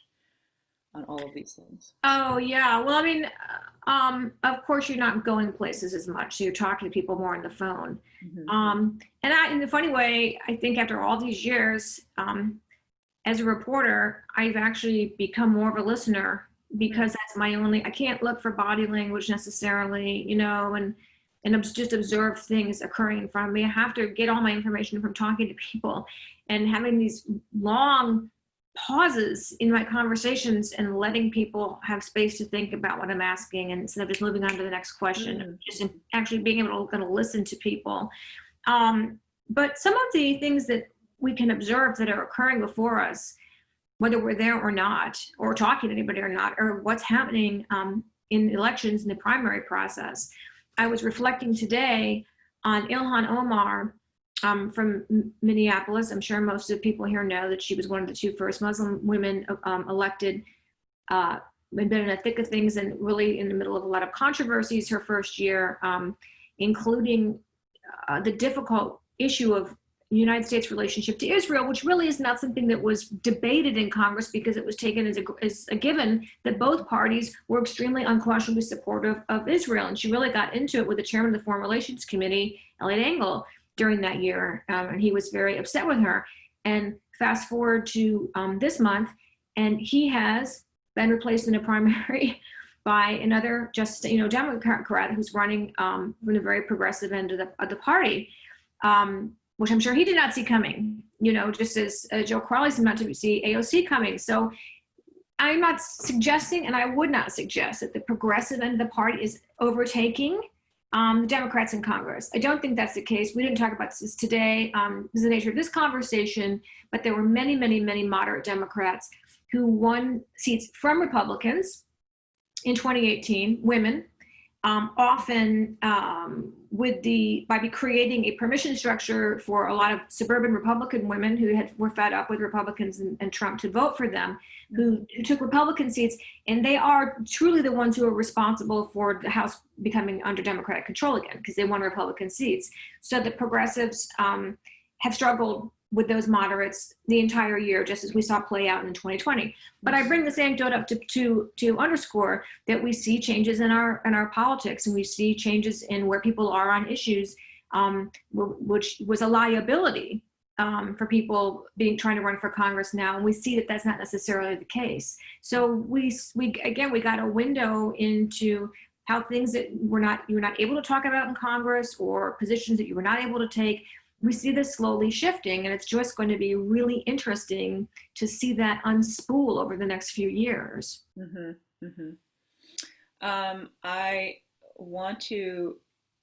Speaker 3: on all of these things?
Speaker 4: Oh, yeah. Well, I mean, of course, you're not going places as much. So you're talking to people more on the phone. And in a funny way, I think after all these years, as a reporter, I've actually become more of a listener, because that's my only, I can't look for body language necessarily, you know, and just observe things occurring in front of me. I have to get all my information from talking to people and having these long pauses in my conversations and letting people have space to think about what I'm asking, and instead of just moving on to the next question, just actually being able to kind of listen to people. But some of the things that we can observe that are occurring before us, whether we're there or not, or talking to anybody or not, or what's happening in elections in the primary process. I was reflecting today on Ilhan Omar from Minneapolis. I'm sure most of the people here know that she was one of the two first Muslim women elected, and been in the thick of things and really in the middle of a lot of controversies her first year, including the difficult issue of the United States relationship to Israel, which really is not something that was debated in Congress, because it was taken as a given that both parties were extremely unquestionably supportive of Israel. And she really got into it with the chairman of the Foreign Relations Committee, Eliot Engel, during that year, and he was very upset with her. And fast forward to this month, and he has been replaced in a primary by another Democrat who's running from the very progressive end of the party, which I'm sure he did not see coming, you know, just as Joe Crowley did not see AOC coming. So I'm not suggesting, and I would not suggest, that the progressive end of the party is overtaking the Democrats in Congress. I don't think that's the case. We didn't talk about this today. This is the nature of this conversation, but there were many, many, many moderate Democrats who won seats from Republicans in 2018, women, often by creating a permission structure for a lot of suburban Republican women who were fed up with Republicans and Trump to vote for them, who took Republican seats, and they are truly the ones who are responsible for the House becoming under Democratic control again, because they won Republican seats. So the progressives have struggled with those moderates the entire year, just as we saw play out in 2020. But I bring this anecdote up to underscore that we see changes in our politics, and we see changes in where people are on issues, which was a liability for people trying to run for Congress now, and we see that that's not necessarily the case. So we got a window into how things that you were not able to talk about in Congress, or positions that you were not able to take. We see this slowly shifting, and it's just going to be really interesting to see that unspool over the next few years.
Speaker 3: I want to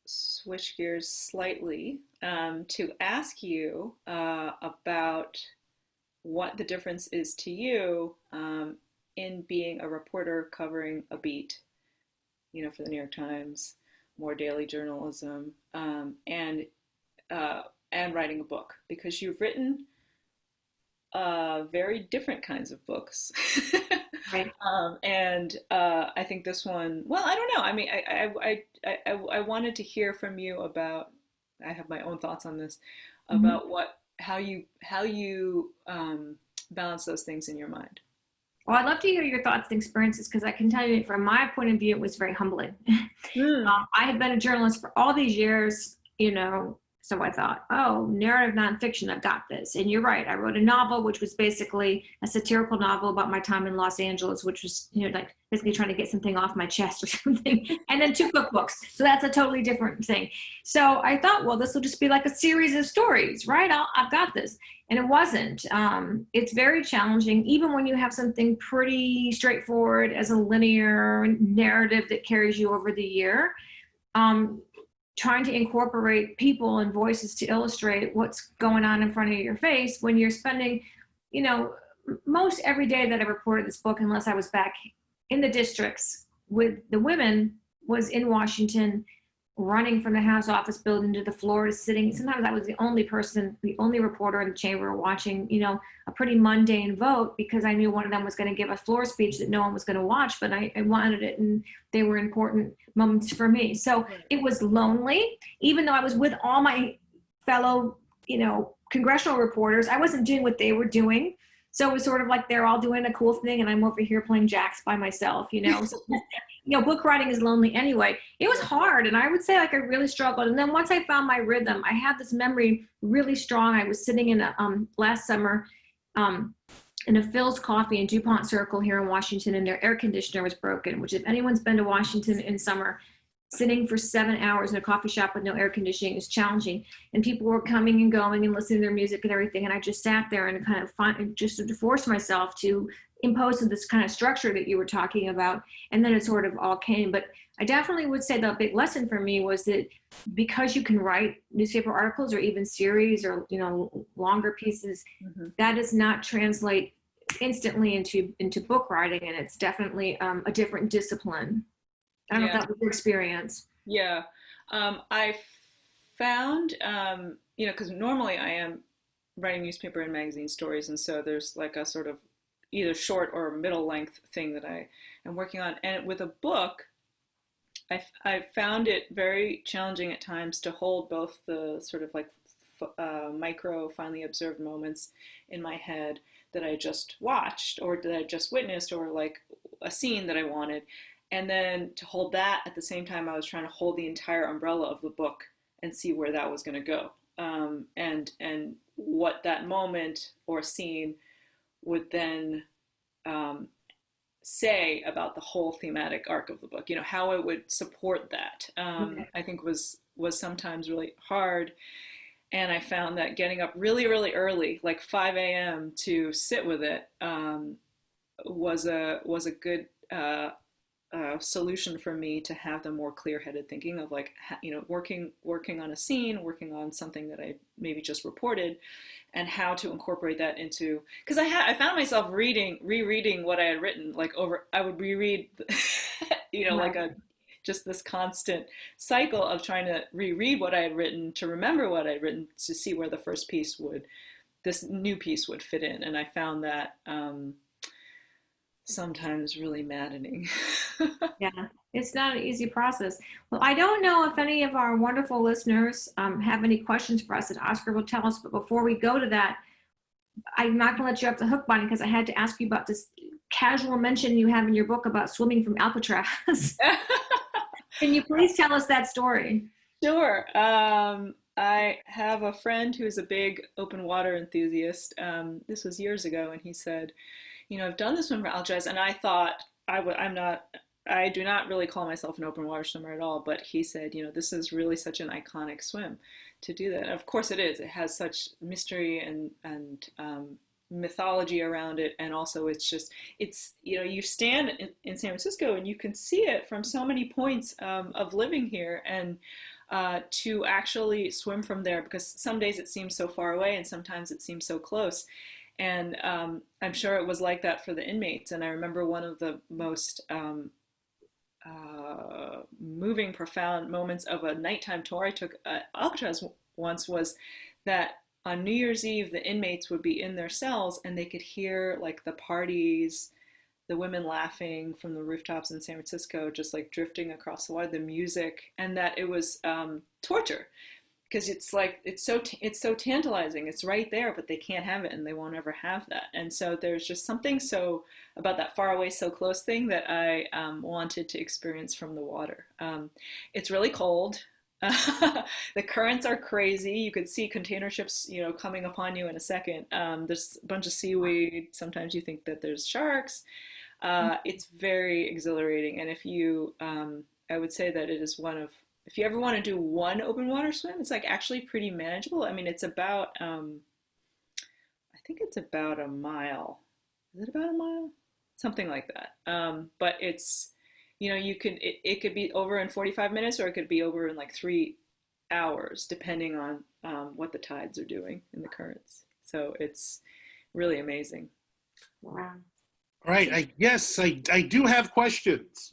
Speaker 3: switch gears slightly to ask you about what the difference is to you in being a reporter covering a beat, you know, for the New York Times, more daily journalism, and writing a book, because you've written very different kinds of books.
Speaker 4: Right.
Speaker 3: I think this one, well, I don't know. I mean, I wanted to hear from you about, I have my own thoughts on this, about how you balance those things in your mind.
Speaker 4: Well, I'd love to hear your thoughts and experiences, because I can tell you from my point of view, it was very humbling. I had been a journalist for all these years, so I thought, oh, narrative nonfiction, I've got this. And you're right, I wrote a novel, which was basically a satirical novel about my time in Los Angeles, which was, like basically trying to get something off my chest or something. And then 2 cookbooks. So that's a totally different thing. So I thought, well, this will just be like a series of stories, right? I've got this. And it wasn't. It's very challenging, even when you have something pretty straightforward as a linear narrative that carries you over the year. Trying to incorporate people and voices to illustrate what's going on in front of your face when you're spending, most every day that I reported this book, unless I was back in the districts with the women, was in Washington, running from the House office building to the floor, to sitting. Sometimes I was the only person, the only reporter in the chamber watching, a pretty mundane vote, because I knew one of them was going to give a floor speech that no one was going to watch, but I wanted it, and they were important moments for me. So it was lonely, even though I was with all my fellow, congressional reporters. I wasn't doing what they were doing. So it was sort of like they're all doing a cool thing, and I'm over here playing jacks by myself, So, book writing is lonely anyway. It was hard, and I would say I really struggled. And then once I found my rhythm, I had this memory really strong. I was sitting in a last summer in a Phil's Coffee in DuPont Circle here in Washington, and their air conditioner was broken, which, if anyone's been to Washington in summer, sitting for 7 hours in a coffee shop with no air conditioning is challenging. And people were coming and going and listening to their music and everything. And I just sat there and kind of just to force myself to impose this kind of structure that you were talking about. And then it sort of all came. But I definitely would say the big lesson for me was that because you can write newspaper articles or even series or, longer pieces, that does not translate instantly into book writing. And it's definitely a different discipline. I don't know if that was your experience.
Speaker 3: Yeah. I found, because normally I am writing newspaper and magazine stories, and so there's like a sort of either short or middle length thing that I am working on. And with a book, I found it very challenging at times to hold both the sort of like micro, finely observed moments in my head that I just watched or that I just witnessed, or like a scene that I wanted. And then to hold that at the same time, I was trying to hold the entire umbrella of the book and see where that was going to go, and what that moment or scene would then say about the whole thematic arc of the book. How it would support that. I think was sometimes really hard, and I found that getting up really, really early, like 5 a.m. to sit with it, was a good solution for me to have the more clear-headed thinking of like, working on a scene, working on something that I maybe just reported, and how to incorporate that into, because I found myself rereading what I had written, I would reread, like just this constant cycle of trying to reread what I had written, to remember what I'd written, to see where this new piece would fit in. And I found that, sometimes really maddening.
Speaker 4: Yeah, it's not an easy process. Well, I don't know if any of our wonderful listeners have any questions for us that Oscar will tell us, but before we go to that, I'm not going to let you off the hook, Bonnie, because I had to ask you about this casual mention you have in your book about swimming from Alcatraz. Can you please tell us that story?
Speaker 3: Sure. I have a friend who's a big open water enthusiast. This was years ago, and he said, I've done this swim for Alcatraz, and I thought I do not really call myself an open water swimmer at all, but he said, this is really such an iconic swim to do that. And of course it is. It has such mystery and mythology around it, and also it's you stand in San Francisco and you can see it from so many points of living here, and to actually swim from there, because some days it seems so far away and sometimes it seems so close. And I'm sure it was like that for the inmates. And I remember one of the most moving, profound moments of a nighttime tour I took at Alcatraz once was that on New Year's Eve, the inmates would be in their cells and they could hear like the parties, the women laughing from the rooftops in San Francisco, just like drifting across the water, the music, and that it was torture because it's like it's so tantalizing. It's right there, but they can't have it, and they won't ever have that. And so there's just something so about that far away, so close thing that I wanted to experience from the water. It's really cold. The currents are crazy. You could see container ships, coming upon you in a second. There's a bunch of seaweed. Sometimes you think that there's sharks. It's very exhilarating. And I would say that it is if you ever want to do one open water swim, it's like actually pretty manageable. I mean, it's about, I think it's about a mile. Is it about a mile? Something like that. But it's, it could be over in 45 minutes or it could be over in like 3 hours, depending on what the tides are doing in the currents. So it's really amazing.
Speaker 4: Wow.
Speaker 2: All right. I do have questions.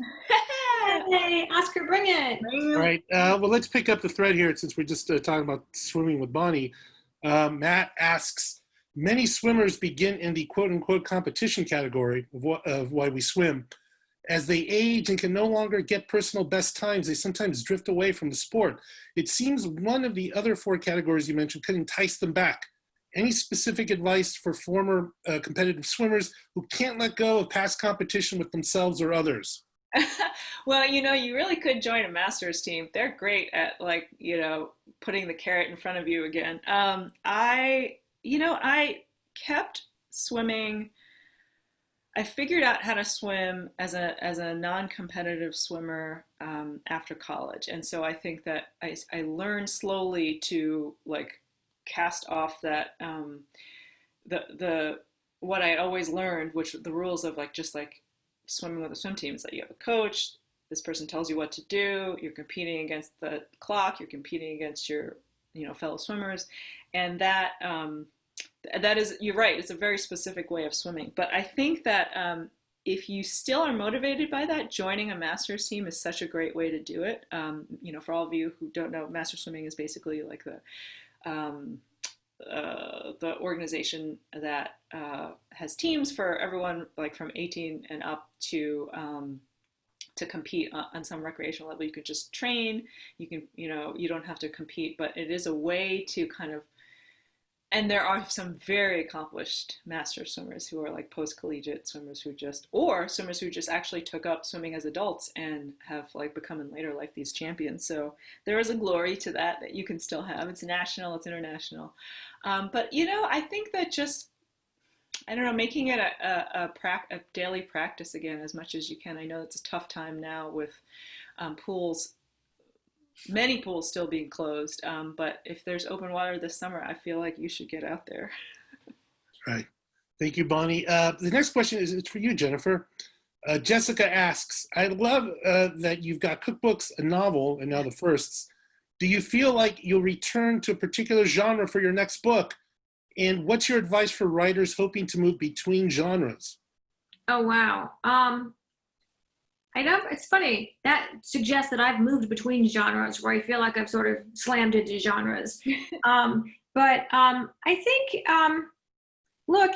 Speaker 4: Hey, Oscar, bring it.
Speaker 2: All right. Well, let's pick up the thread here since we're just talking about swimming with Bonnie. Matt asks, many swimmers begin in the quote-unquote competition category of why we swim. As they age and can no longer get personal best times, they sometimes drift away from the sport. It seems one of the other 4 categories you mentioned could entice them back. Any specific advice for former competitive swimmers who can't let go of past competition with themselves or others?
Speaker 3: Well, you really could join a master's team. They're great at putting the carrot in front of you again. I kept swimming. I figured out how to swim as a non-competitive swimmer after college, and so I think that I learned slowly to like cast off that the what I had always learned, which the rules of just like swimming with a swim team is that you have a coach. This person tells you what to do. You're competing against the clock. You're competing against your fellow swimmers, and that is, you're right, it's a very specific way of swimming. But I think that if you still are motivated by that, joining a master's team is such a great way to do it. For all of you who don't know, master swimming is basically like the organization that has teams for everyone like from 18 and up to compete on some recreational level. You could just train, you can, you don't have to compete, but it is a way to kind of, and there are some very accomplished master swimmers who are like post-collegiate swimmers or swimmers who just actually took up swimming as adults and have like become in later life these champions. So there is a glory to that you can still have. It's national, it's international. But I think that just, I don't know, making it a daily practice again as much as you can. I know it's a tough time now with many pools still being closed, but if there's open water this summer, I feel like you should get out there.
Speaker 2: Right. Thank you, Bonnie. The next question is for you, Jennifer. Jessica asks, I love that you've got cookbooks, a novel, and now the firsts. Do you feel like you'll return to a particular genre for your next book? And what's your advice for writers hoping to move between genres?
Speaker 4: Oh, wow. I know, it's funny, that suggests that I've moved between genres where I feel like I've sort of slammed into genres. But I think, look,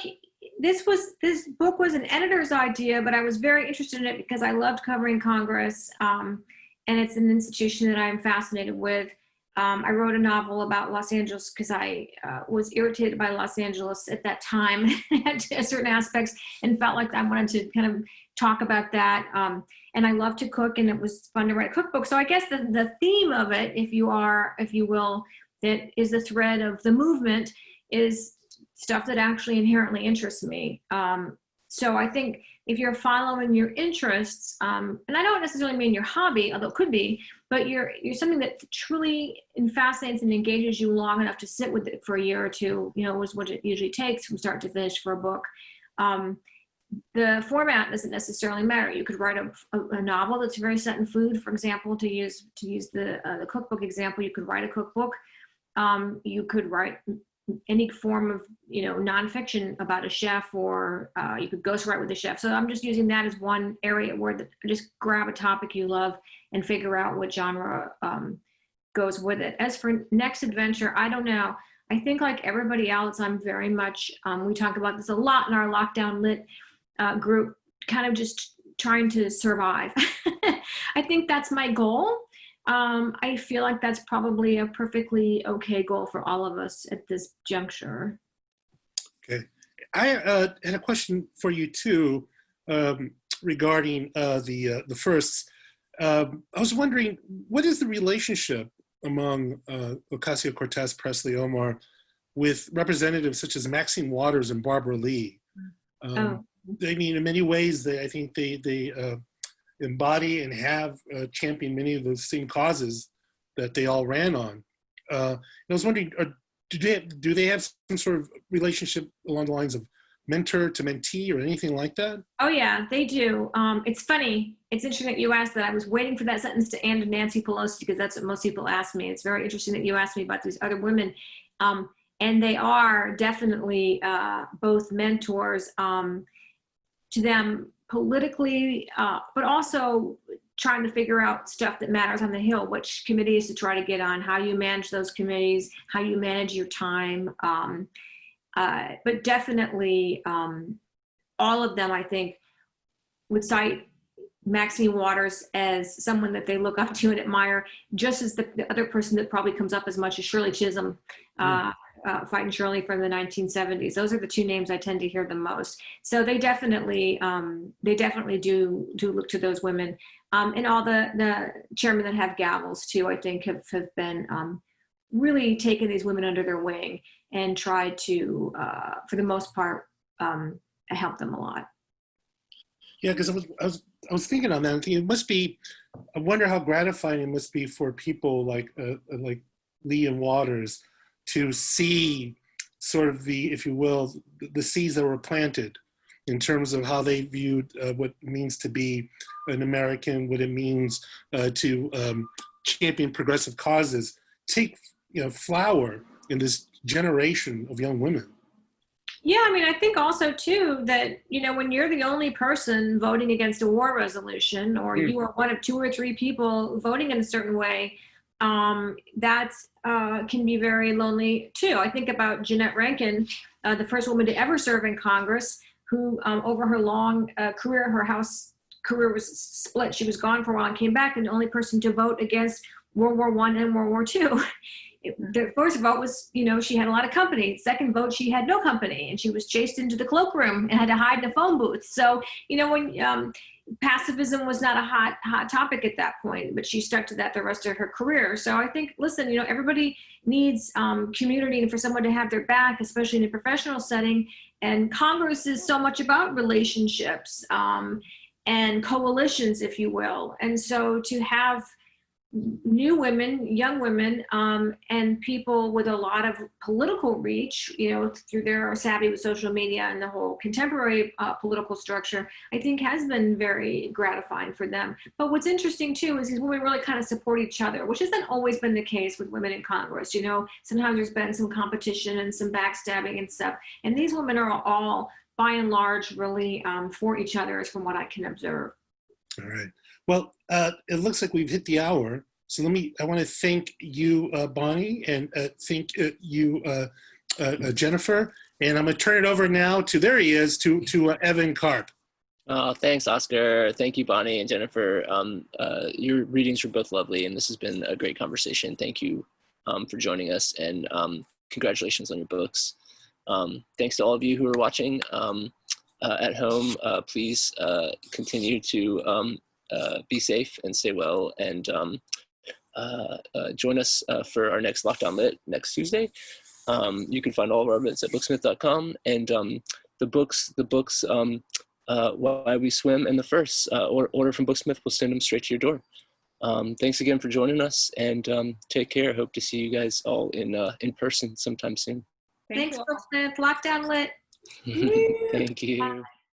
Speaker 4: this book was an editor's idea, but I was very interested in it because I loved covering Congress, and it's an institution that I'm fascinated with. I wrote a novel about Los Angeles because I was irritated by Los Angeles at that time at certain aspects and felt like I wanted to kind of talk about that. And I love to cook, and it was fun to write a cookbook. So I guess the theme of it, if you will, that is the thread of the movement, is stuff that actually inherently interests me. So I think if you're following your interests, and I don't necessarily mean your hobby, although it could be, but you're something that truly fascinates and engages you long enough to sit with it for a year or two, is what it usually takes from start to finish for a book. The format doesn't necessarily matter. You could write a novel that's very set in food, for example, to use the cookbook example. You could write a cookbook. You could write any form of, nonfiction about a chef, or you could ghostwrite with a chef. So I'm just using that as one area where just grab a topic you love and figure out what genre goes with it. As for next adventure, I don't know. I think like everybody else, I'm very much, we talk about this a lot in our Lockdown Lit group, kind of just trying to survive. I think that's my goal. I feel like that's probably a perfectly okay goal for all of us at this juncture.
Speaker 2: Okay. I had a question for you too, regarding the firsts. I was wondering, what is the relationship among Ocasio-Cortez, Presley Omar, with representatives such as Maxine Waters and Barbara Lee? I mean, in many ways, I think they embody and have championed many of those same causes that they all ran on. I was wondering, do they have some sort of relationship along the lines of mentor to mentee or anything like that?
Speaker 4: Oh yeah, they do. It's funny. It's interesting that you asked that. I was waiting for that sentence to end Nancy Pelosi, because that's what most people ask me. It's very interesting that you asked me about these other women. And they are definitely both mentors to them politically, but also trying to figure out stuff that matters on the Hill, which committees to try to get on, how you manage those committees, how you manage your time. But definitely all of them, I think, would cite Maxine Waters as someone that they look up to and admire, just as the other person that probably comes up as much as Shirley Chisholm, fighting Shirley from the 1970s. Those are the two names I tend to hear the most. So they definitely do look to those women. And all the chairmen that have gavels too, I think have been really taken these women under their wing and tried to, for the most part, help them a lot.
Speaker 2: Yeah, because I was thinking on that. It must be. I wonder how gratifying it must be for people like Lee and Waters to see sort of the, if you will, the seeds that were planted in terms of how they viewed what it means to be an American, what it means to champion progressive causes, take flower in this generation of young women.
Speaker 4: Yeah, I mean, I think also too that, when you're the only person voting against a war resolution, or you are one of 2 or 3 people voting in a certain way, that can be very lonely too. I think about Jeanette Rankin, the first woman to ever serve in Congress, who over her long career, her House career was split. She was gone for a while and came back, and the only person to vote against World War I and World War II. The first vote was, she had a lot of company. Second vote, she had no company, and she was chased into the cloakroom and had to hide in a phone booth. So, when pacifism was not a hot topic at that point, but she stuck to that the rest of her career. So I think, listen, everybody needs community and for someone to have their back, especially in a professional setting. And Congress is so much about relationships and coalitions, if you will. And so to have new women, young women, and people with a lot of political reach, through their savvy with social media and the whole contemporary political structure, I think has been very gratifying for them. But what's interesting too is these women really kind of support each other, which hasn't always been the case with women in Congress. Sometimes there's been some competition and some backstabbing and stuff. And these women are all, by and large, really for each other, is from what I can observe.
Speaker 2: All right. Well, it looks like we've hit the hour. So I want to thank you, Bonnie, and thank you, Jennifer. And I'm going to turn it over now there he is, to Evan Karp.
Speaker 1: Thanks, Oscar. Thank you, Bonnie and Jennifer. Your readings were both lovely, and this has been a great conversation. Thank you for joining us, and congratulations on your books. Thanks to all of you who are watching at home. Please continue to be safe and stay well, and join us for our next Lockdown Lit next Tuesday. You can find all of our events at booksmith.com, and the books Why We Swim and the Firsts, order from Booksmith. We'll send them straight to your door. Thanks again for joining us, and take care. Hope to see you guys all in person sometime soon.
Speaker 4: Thanks, Booksmith. Lockdown Lit.
Speaker 1: Thank you.